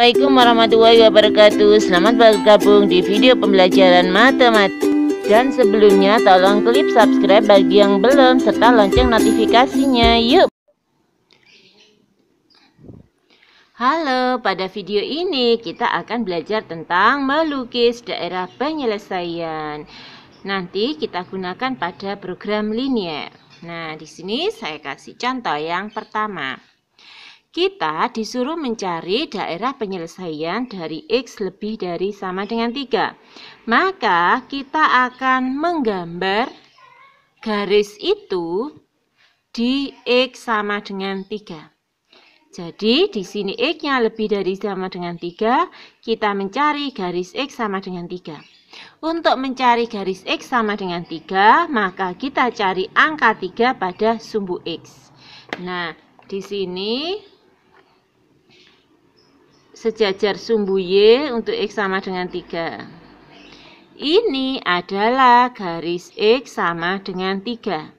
Assalamualaikum warahmatullahi wabarakatuh. Selamat bergabung di video pembelajaran matematika. Dan sebelumnya tolong klik subscribe bagi yang belum serta lonceng notifikasinya. Yuk. Halo, pada video ini kita akan belajar tentang melukis daerah penyelesaian. Nanti kita gunakan pada program linier. Nah, di sini saya kasih contoh yang pertama. Kita disuruh mencari daerah penyelesaian dari X lebih dari sama dengan 3. Maka kita akan menggambar garis itu di X sama dengan 3. Jadi di sini X-nya lebih dari sama dengan 3, kita mencari garis X sama dengan 3. Untuk mencari garis X sama dengan 3, maka kita cari angka 3 pada sumbu X. Nah, di sini sejajar sumbu Y untuk X sama dengan 3. Ini adalah garis X sama dengan 3.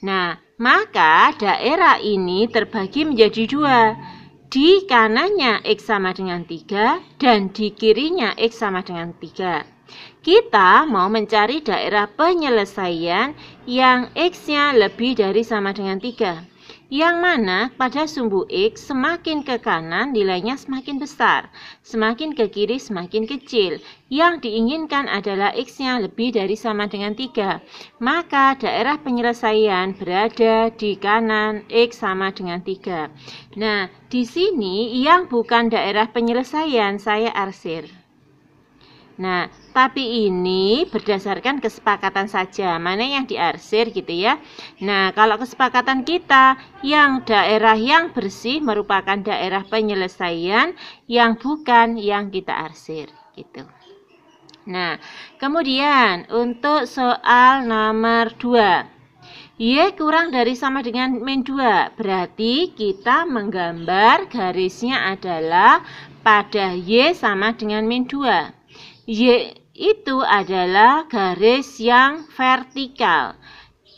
Nah, maka daerah ini terbagi menjadi 2. Di kanannya X sama dengan 3 dan di kirinya X sama dengan 3. Kita mau mencari daerah penyelesaian yang X-nya lebih dari sama dengan 3. Yang mana pada sumbu X semakin ke kanan nilainya semakin besar, semakin ke kiri semakin kecil. Yang diinginkan adalah X-nya lebih dari sama dengan 3. Maka daerah penyelesaian berada di kanan X sama dengan 3. Nah, di sini yang bukan daerah penyelesaian saya arsir. Nah, tapi ini berdasarkan kesepakatan saja, mana yang diarsir gitu ya. Nah, kalau kesepakatan kita, yang daerah yang bersih merupakan daerah penyelesaian, yang bukan yang kita arsir gitu. Nah, kemudian untuk soal nomor 2. Y kurang dari sama dengan min 2, berarti kita menggambar garisnya adalah pada Y sama dengan min 2. Y itu adalah garis yang vertikal.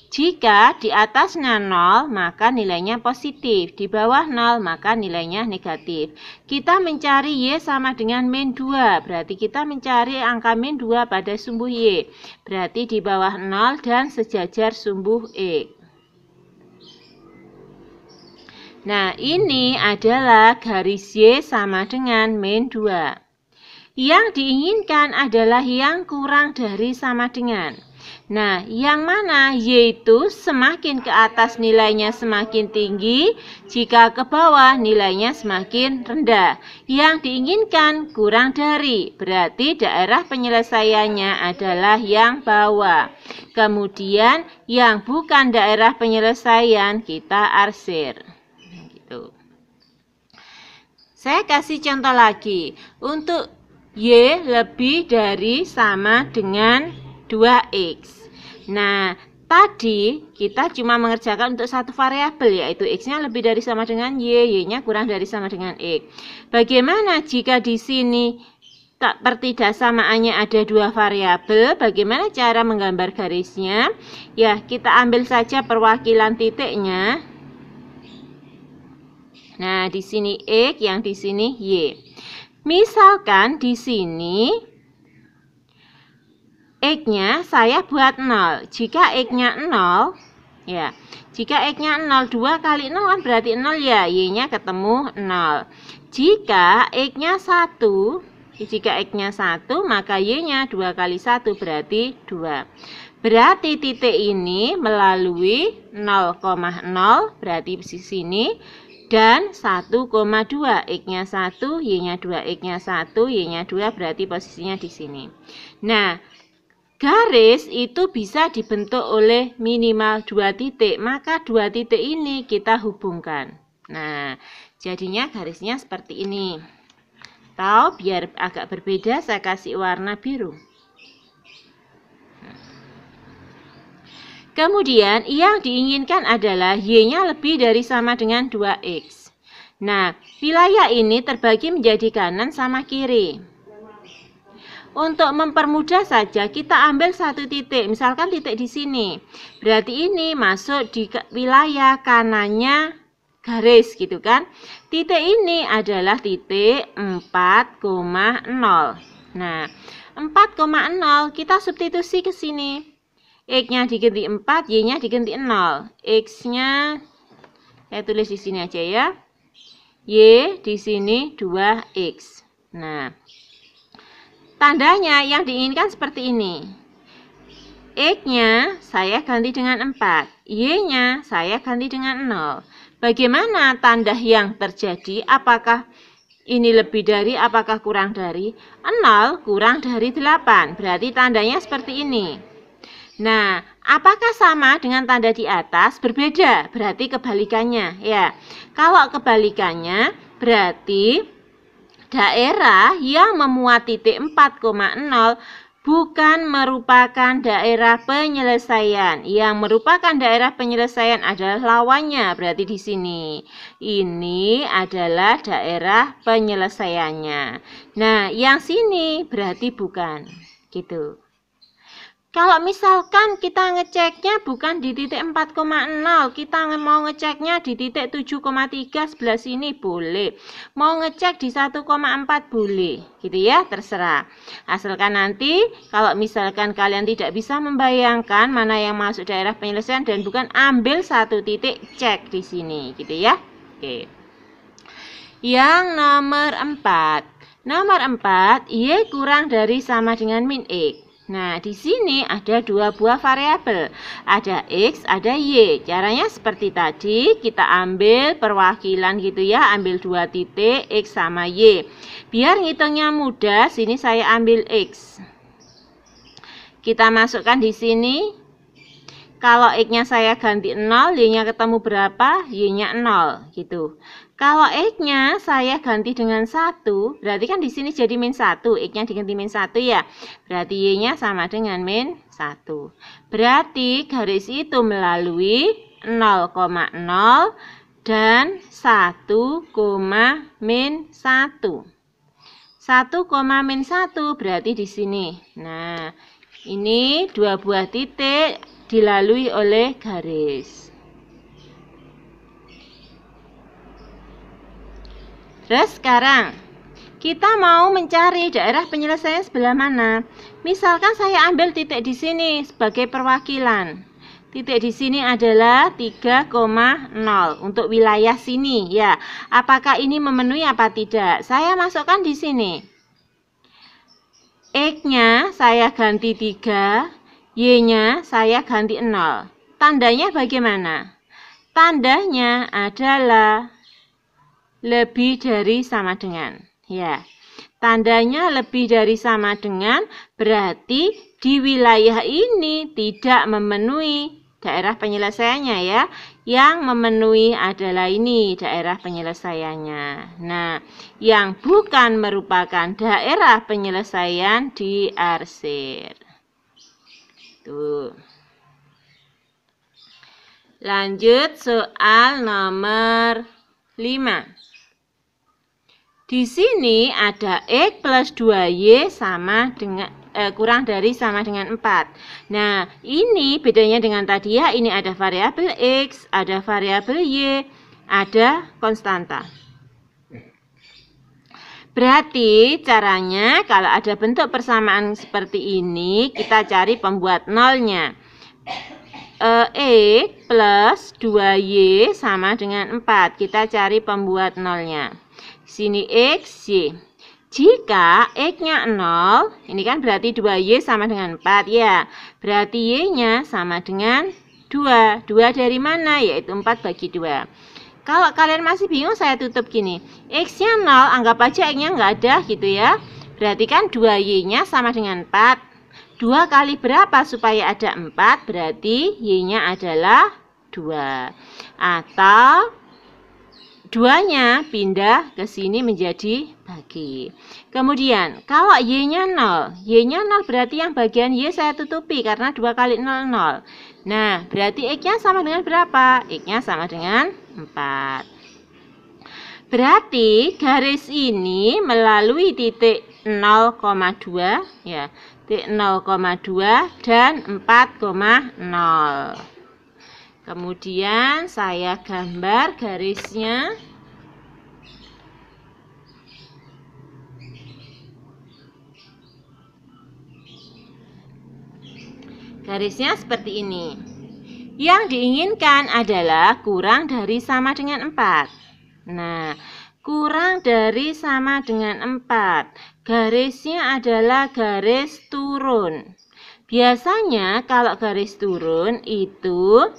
Jika di atasnya 0, maka nilainya positif. Di bawah 0, maka nilainya negatif. Kita mencari Y sama dengan min 2. Berarti kita mencari angka min 2 pada sumbu Y. Berarti di bawah 0 dan sejajar sumbu X. Nah, ini adalah garis Y sama dengan min 2. Yang diinginkan adalah yang kurang dari sama dengan. Nah, yang mana yaitu semakin ke atas nilainya semakin tinggi, jika ke bawah nilainya semakin rendah. Yang diinginkan kurang dari, berarti daerah penyelesaiannya adalah yang bawah. Kemudian yang bukan daerah penyelesaian kita arsir. Gitu. Saya kasih contoh lagi. Untuk Y lebih dari sama dengan 2X. Nah, tadi kita cuma mengerjakan untuk satu variabel, yaitu X-nya lebih dari sama dengan Y, Y-nya kurang dari sama dengan X. Bagaimana jika di sini pertidaksamaannya ada 2 variabel? Bagaimana cara menggambar garisnya? Ya, kita ambil saja perwakilan titiknya. Nah, di sini X, yang di sini Y. Misalkan di sini X-nya saya buat 0. Jika X-nya 0, ya. Jika X-nya 0, 2 kali 0 kan berarti 0 ya. Y-nya ketemu 0. Jika X-nya 1, maka Y-nya 2 kali 1 berarti 2. Berarti titik ini melalui 0,0 berarti di sini. Dan 1,2, X-nya 1, Y-nya 2, X-nya 1, Y-nya 2, berarti posisinya di sini. Nah, garis itu bisa dibentuk oleh minimal 2 titik, maka 2 titik ini kita hubungkan. Nah, jadinya garisnya seperti ini. Atau biar agak berbeda, saya kasih warna biru. Kemudian yang diinginkan adalah Y-nya lebih dari sama dengan 2X. Nah, wilayah ini terbagi menjadi kanan sama kiri. Untuk mempermudah saja, kita ambil satu titik. Misalkan titik di sini. Berarti ini masuk di wilayah kanannya garis gitu kan. Titik ini adalah titik 4,0. Nah, 4,0 kita substitusi ke sini. X-nya diganti 4, Y-nya diganti 0. X-nya saya tulis di sini aja ya. Y di sini 2X. Nah, tandanya yang diinginkan seperti ini. X-nya saya ganti dengan 4. Y-nya saya ganti dengan 0. Bagaimana tanda yang terjadi? Apakah ini lebih dari, apakah kurang dari? 0 kurang dari 8. Berarti tandanya seperti ini. Nah, apakah sama dengan tanda di atas? Berbeda, berarti kebalikannya ya. Kalau kebalikannya berarti daerah yang memuat titik 4,0 bukan merupakan daerah penyelesaian. Yang merupakan daerah penyelesaian adalah lawannya. Berarti di sini. Ini adalah daerah penyelesaiannya. Nah, yang sini berarti bukan. Gitu. Kalau misalkan kita ngeceknya bukan di titik 4,0, kita mau ngeceknya di titik 7,3 sebelah sini boleh. Mau ngecek di 1,4 boleh, gitu ya, terserah. Asalkan nanti kalau misalkan kalian tidak bisa membayangkan mana yang masuk daerah penyelesaian dan bukan, ambil satu titik cek di sini, gitu ya. Oke. Yang nomor 4. Nomor 4, Y kurang dari sama dengan min X. Nah, di sini ada dua buah variabel. Ada X, ada Y. Caranya seperti tadi, kita ambil perwakilan gitu ya. Ambil dua titik, X sama Y. Biar ngitungnya mudah, sini saya ambil X. Kita masukkan di sini. Kalau X-nya saya ganti 0, Y-nya ketemu berapa? Y-nya 0, gitu. Kalau X-nya saya ganti dengan 1, berarti kan di sini jadi min 1. X-nya diganti min 1 ya. Berarti Y-nya sama dengan min 1. Berarti garis itu melalui 0,0 dan 1, min 1. 1, min 1 berarti di sini. Nah, ini dua buah titik dilalui oleh garis. Terus sekarang kita mau mencari daerah penyelesaian sebelah mana. Misalkan saya ambil titik di sini sebagai perwakilan. Titik di sini adalah 3,0 untuk wilayah sini ya. Apakah ini memenuhi apa tidak? Saya masukkan di sini. X-nya saya ganti 3, Y-nya saya ganti 0. Tandanya bagaimana? Tandanya adalah lebih dari sama dengan. Ya, tandanya lebih dari sama dengan berarti di wilayah ini tidak memenuhi daerah penyelesaiannya ya. Yang memenuhi adalah ini daerah penyelesaiannya. Nah, yang bukan merupakan daerah penyelesaian diarsir. Tuh. Lanjut soal nomor 5. Di sini ada X plus 2Y sama dengan kurang dari sama dengan 4. Nah, ini bedanya dengan tadi ya. Ini ada variabel X, ada variabel Y, ada konstanta. Berarti caranya kalau ada bentuk persamaan seperti ini, kita cari pembuat nolnya. X plus 2Y sama dengan 4. Kita cari pembuat nolnya. Sini X, Y. Jika X-nya 0, ini kan berarti 2Y sama dengan 4 ya. Berarti Y-nya sama dengan 2. 2 dari mana? Yaitu 4 bagi 2. Kalau kalian masih bingung, saya tutup gini. X-nya 0, anggap aja X-nya nggak ada gitu ya. Berarti kan 2Y-nya sama dengan 4. 2 kali berapa supaya ada 4? Berarti Y-nya adalah 2. Atau 2-nya pindah ke sini menjadi bagi. Kemudian, kalau Y-nya 0. Y-nya 0 berarti yang bagian Y saya tutupi karena 2 kali 0, 0. Nah, berarti X-nya sama dengan berapa? X-nya sama dengan 4. Berarti garis ini melalui titik 0,2 ya. Titik 0,2 dan 4,0. Kemudian saya gambar garisnya. Garisnya seperti ini. Yang diinginkan adalah kurang dari sama dengan 4. Nah, kurang dari sama dengan 4. Garisnya adalah garis turun. Biasanya kalau garis turun itu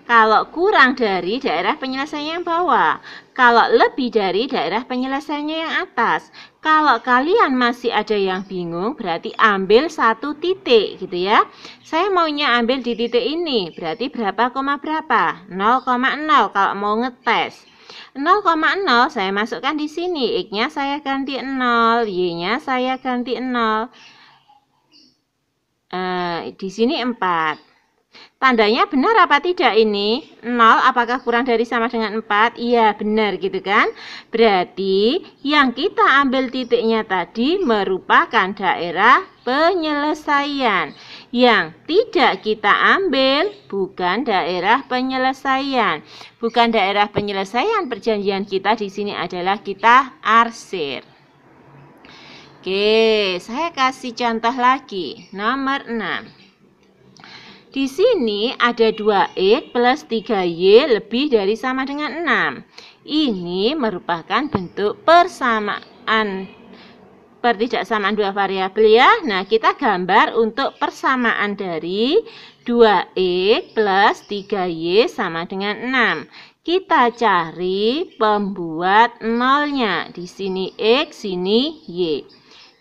kalau kurang dari daerah penyelesaian yang bawah, kalau lebih dari daerah penyelesaiannya yang atas. Kalau kalian masih ada yang bingung, berarti ambil satu titik gitu ya. Saya maunya ambil di titik ini, berarti berapa koma berapa? 0,0 kalau mau ngetes. 0,0 saya masukkan di sini, X-nya saya ganti 0, Y-nya saya ganti 0. Di sini 4. Tandanya benar apa tidak ini? 0 apakah kurang dari sama dengan 4? Iya benar gitu kan. Berarti yang kita ambil titiknya tadi merupakan daerah penyelesaian. Yang tidak kita ambil bukan daerah penyelesaian. Bukan daerah penyelesaian, perjanjian kita di sini adalah kita arsir. Oke, saya kasih contoh lagi. Nomor 6. Di sini ada 2X plus 3Y lebih dari sama dengan 6. Ini merupakan bentuk persamaan pertidaksamaan dua variabel ya. Nah, kita gambar untuk persamaan dari 2X plus 3Y sama dengan 6. Kita cari pembuat nolnya. Di sini X, sini Y.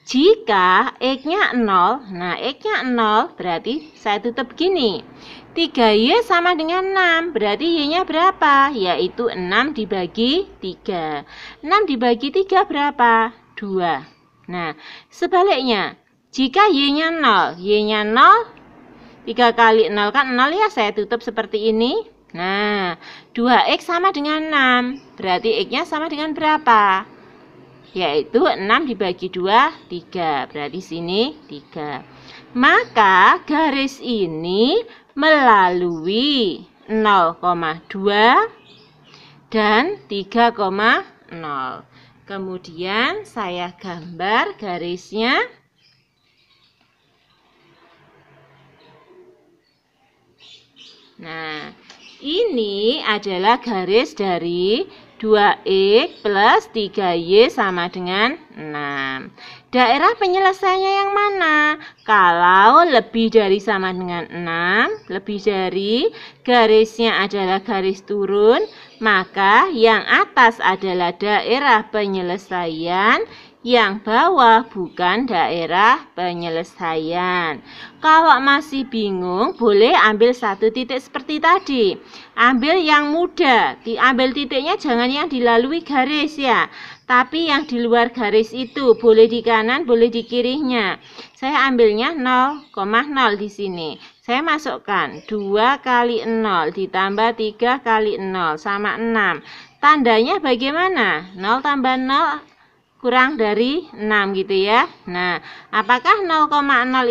Jika X-nya 0, nah X-nya 0 berarti saya tutup gini. 3Y sama dengan 6, berarti Y-nya berapa? Yaitu 6 dibagi 3. 6 dibagi 3 berapa? 2. Nah, sebaliknya, jika Y-nya 0, Y-nya 0, 3 kali 0 kan 0 ya, saya tutup seperti ini. Nah, 2X sama dengan 6, berarti X-nya sama dengan berapa? Yaitu 6 dibagi 2, 3. Berarti sini 3. Maka garis ini melalui 0,2 dan 3,0. Kemudian saya gambar garisnya. Nah, ini adalah garis dari 2X plus 3Y sama dengan 6. Daerah penyelesaiannya yang mana? Kalau lebih dari sama dengan 6, lebih dari, garisnya adalah garis turun, maka yang atas adalah daerah penyelesaian, yang bawah bukan daerah penyelesaian. Kalau masih bingung, boleh ambil satu titik seperti tadi. Ambil yang mudah, diambil titiknya jangan yang dilalui garis ya. Tapi yang di luar garis itu, boleh di kanan, boleh di kirinya. Saya ambilnya 0,0 di sini. Saya masukkan 2 kali 0 ditambah 3 kali 0 sama 6. Tandanya bagaimana? 0 tambah 0 kurang dari 6 gitu ya. Nah, apakah 0,0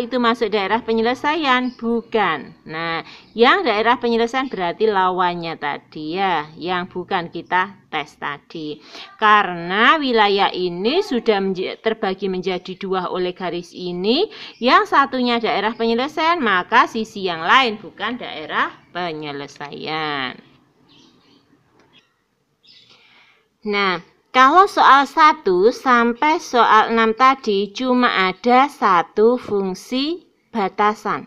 itu masuk daerah penyelesaian? Bukan. Nah, yang daerah penyelesaian berarti lawannya tadi ya, yang bukan kita tes tadi. Karena wilayah ini sudah terbagi menjadi 2 oleh garis ini, yang satunya daerah penyelesaian, maka sisi yang lain bukan daerah penyelesaian. Nah, kalau soal 1 sampai soal 6 tadi cuma ada satu fungsi batasan.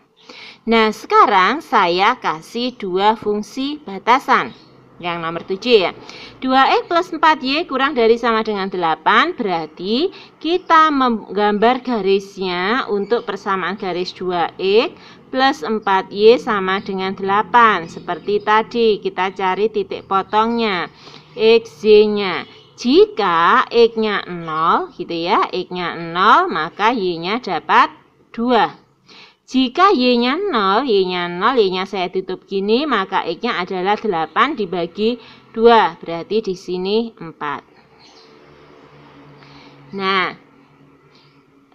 Nah, sekarang saya kasih 2 fungsi batasan. Yang nomor 7 ya. 2X plus 4Y kurang dari sama dengan 8. Berarti kita menggambar garisnya untuk persamaan garis 2X plus 4Y sama dengan 8. Seperti tadi, kita cari titik potongnya. XY-nya. Jika X-nya 0 gitu ya, X-nya 0, maka Y-nya dapat 2. Jika Y-nya 0, Y-nya 0, Y-nya saya tutup gini, maka X-nya adalah 8 dibagi 2. Berarti di sini 4. Nah,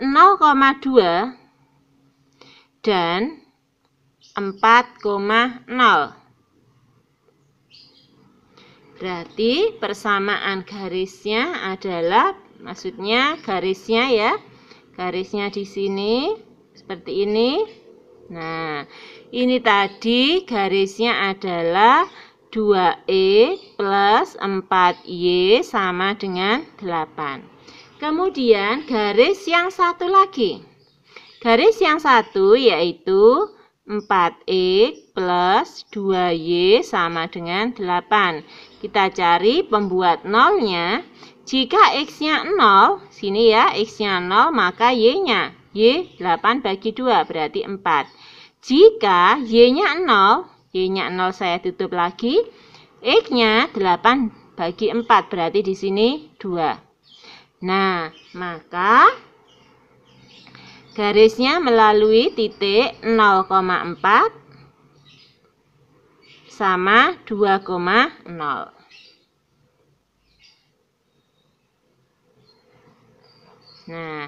0,2 dan 4,0. Berarti persamaan garisnya adalah, maksudnya garisnya ya, garisnya di sini seperti ini. Nah, ini tadi garisnya adalah 2E plus 4Y sama dengan 8. Kemudian garis yang satu lagi. Garis yang satu yaitu 4E plus 2Y sama dengan 8. Kita cari pembuat nolnya. Jika X-nya 0, sini ya, X-nya 0, maka Y-nya. Y 8 bagi 2, berarti 4. Jika Y-nya 0, Y-nya 0 saya tutup lagi. X-nya 8 bagi 4, berarti di sini 2. Nah, maka garisnya melalui titik 0,4 sama 2,0. Nah,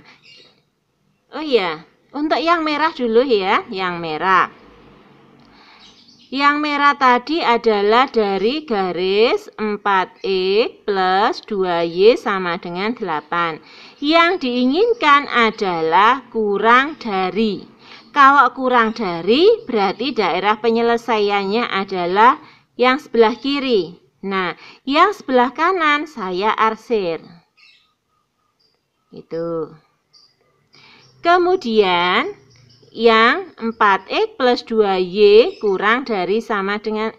oh iya, untuk yang merah dulu ya, yang merah. Yang merah tadi adalah dari garis 4E plus 2Y sama dengan 8. Yang diinginkan adalah kurang dari. Kalau kurang dari, berarti daerah penyelesaiannya adalah yang sebelah kiri. Nah, yang sebelah kanan saya arsir. Itu. Kemudian yang 4X plus 2Y kurang dari sama dengan,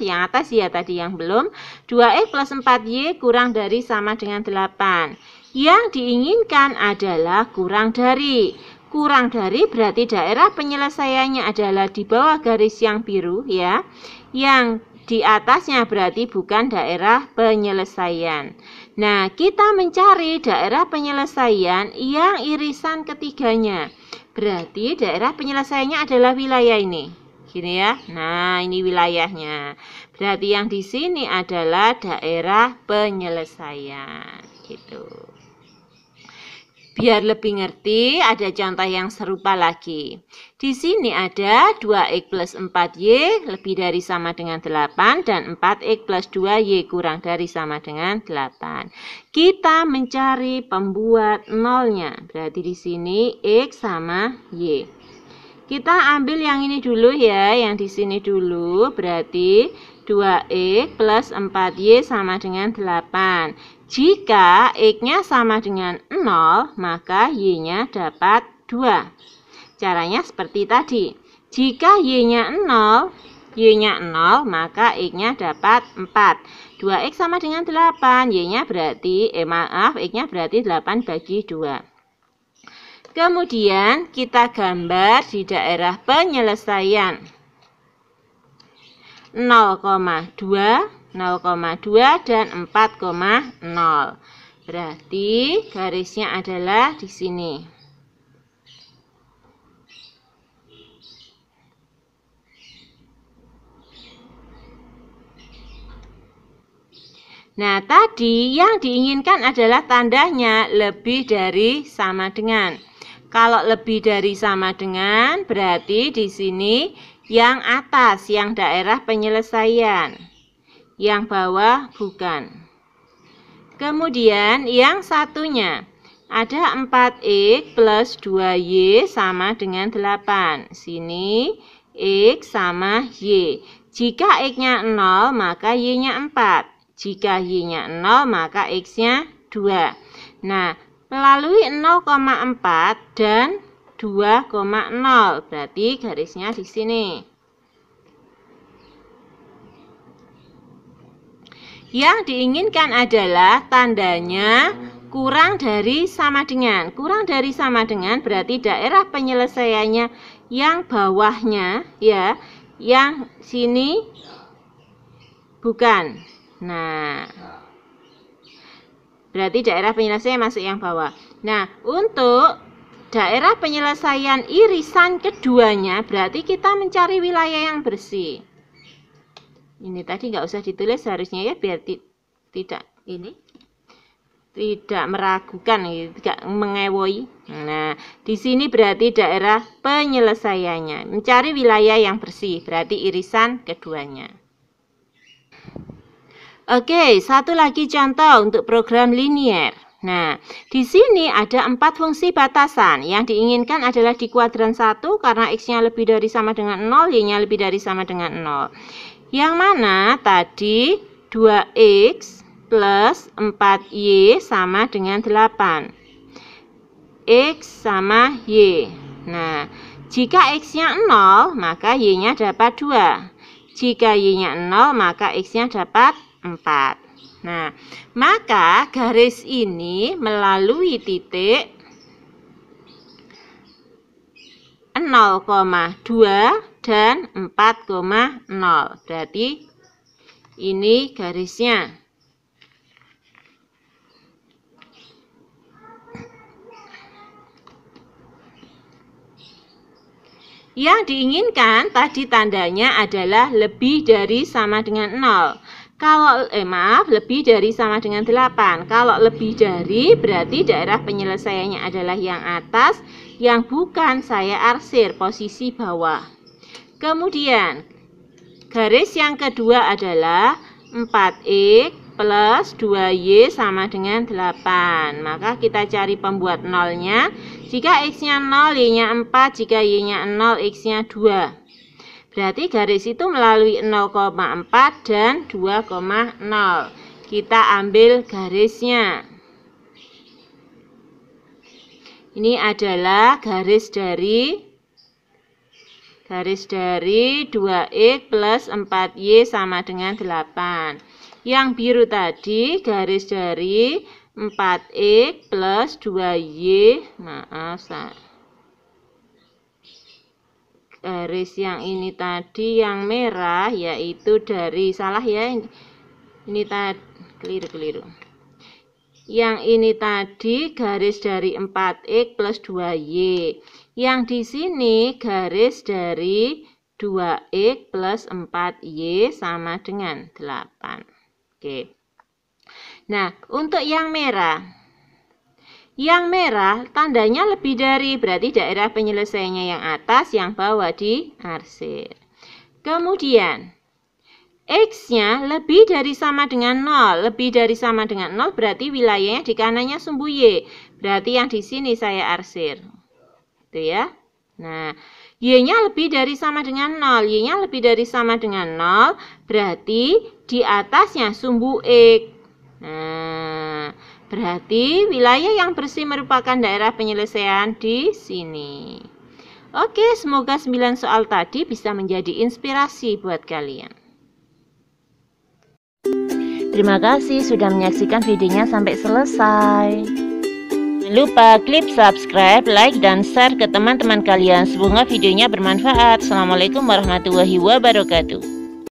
yang atas ya tadi yang belum. 2X plus 4Y kurang dari sama dengan 8. Yang diinginkan adalah kurang dari. Kurang dari berarti daerah penyelesaiannya adalah di bawah garis yang biru ya. Yang di atasnya berarti bukan daerah penyelesaian. Nah, kita mencari daerah penyelesaian yang irisan ketiganya. Berarti daerah penyelesaiannya adalah wilayah ini. Gini ya. Nah, ini wilayahnya. Berarti yang di sini adalah daerah penyelesaian. Gitu. Biar lebih ngerti, ada contoh yang serupa lagi. Di sini ada 2X plus 4Y lebih dari sama dengan 8 dan 4X plus 2Y kurang dari sama dengan 8. Kita mencari pembuat nolnya. Berarti di sini X sama Y. Kita ambil yang ini dulu ya, yang di sini dulu. Berarti 2X plus 4Y sama dengan 8. Jika X-nya sama dengan 0, maka Y-nya dapat 2. Caranya seperti tadi. Jika Y-nya 0, maka X-nya dapat 4. 2X sama dengan 8, Y-nya berarti, X-nya berarti 8 bagi 2. Kemudian kita gambar di daerah penyelesaian 0,2, 0,2 dan 4,0. Berarti garisnya adalah di sini. Nah, tadi yang diinginkan adalah tandanya lebih dari sama dengan. Kalau lebih dari sama dengan, berarti di sini yang atas, yang daerah penyelesaian. Yang bawah bukan. Kemudian yang satunya ada 4X plus 2Y sama dengan 8. Sini X sama Y. Jika X-nya 0 maka Y-nya 4. Jika Y-nya 0 maka X-nya 2. Nah, melalui 0,4 dan 2,0 berarti garisnya di sini. Yang diinginkan adalah tandanya kurang dari sama dengan. Kurang dari sama dengan berarti daerah penyelesaiannya yang bawahnya ya, yang sini bukan. Nah, berarti daerah penyelesaian masuk yang bawah. Nah, untuk daerah penyelesaian irisan keduanya berarti kita mencari wilayah yang bersih. Ini tadi nggak usah ditulis harusnya ya, biar tidak meragukan, tidak mengewoi. Nah, di sini berarti daerah penyelesaiannya. Mencari wilayah yang bersih berarti irisan keduanya. Oke, satu lagi contoh untuk program linier. Nah, di sini ada 4 fungsi batasan. Yang diinginkan adalah di kuadran 1 karena X-nya lebih dari sama dengan 0, Y-nya lebih dari sama dengan 0. Yang mana tadi 2X plus 4Y sama dengan 8. X sama Y. Nah, jika X-nya 0, maka Y-nya dapat 2. Jika Y-nya 0, maka X-nya dapat 4. Nah, maka garis ini melalui titik 0,2 dan 4,0. Berarti ini garisnya. Yang diinginkan tadi tandanya adalah lebih dari sama dengan 0. Kalau lebih dari sama dengan 8. Kalau lebih dari berarti daerah penyelesaiannya adalah yang atas, yang bukan saya arsir posisi bawah. Kemudian garis yang kedua adalah 4X plus 2Y sama dengan 8. Maka kita cari pembuat nolnya. Jika X-nya 0, Y-nya 4. Jika Y-nya 0, X-nya 2. Berarti garis itu melalui 0,4 dan 2,0. Kita ambil garisnya. Ini adalah garis dari 2X plus 4Y sama dengan 8. Yang biru tadi garis dari 4X plus 2Y. Garis yang ini tadi yang merah yaitu dari ini tadi keliru. Yang ini tadi garis dari 4X plus 2Y. Yang di sini garis dari 2X plus 4Y sama dengan 8. Oke. Nah, untuk yang merah. Yang merah tandanya lebih dari, berarti daerah penyelesaiannya yang atas, yang bawah diarsir. Kemudian X-nya lebih dari sama dengan 0. Lebih dari sama dengan 0 berarti wilayahnya di kanannya sumbu Y. Berarti yang di sini saya arsir. Itu ya. Nah, Y-nya lebih dari sama dengan 0. Y-nya lebih dari sama dengan 0 berarti di atasnya sumbu X. Nah, berarti wilayah yang bersih merupakan daerah penyelesaian di sini. Oke, semoga 9 soal tadi bisa menjadi inspirasi buat kalian. Terima kasih sudah menyaksikan videonya sampai selesai. Jangan lupa klik subscribe, like, dan share ke teman-teman kalian. Semoga videonya bermanfaat. Assalamualaikum warahmatullahi wabarakatuh.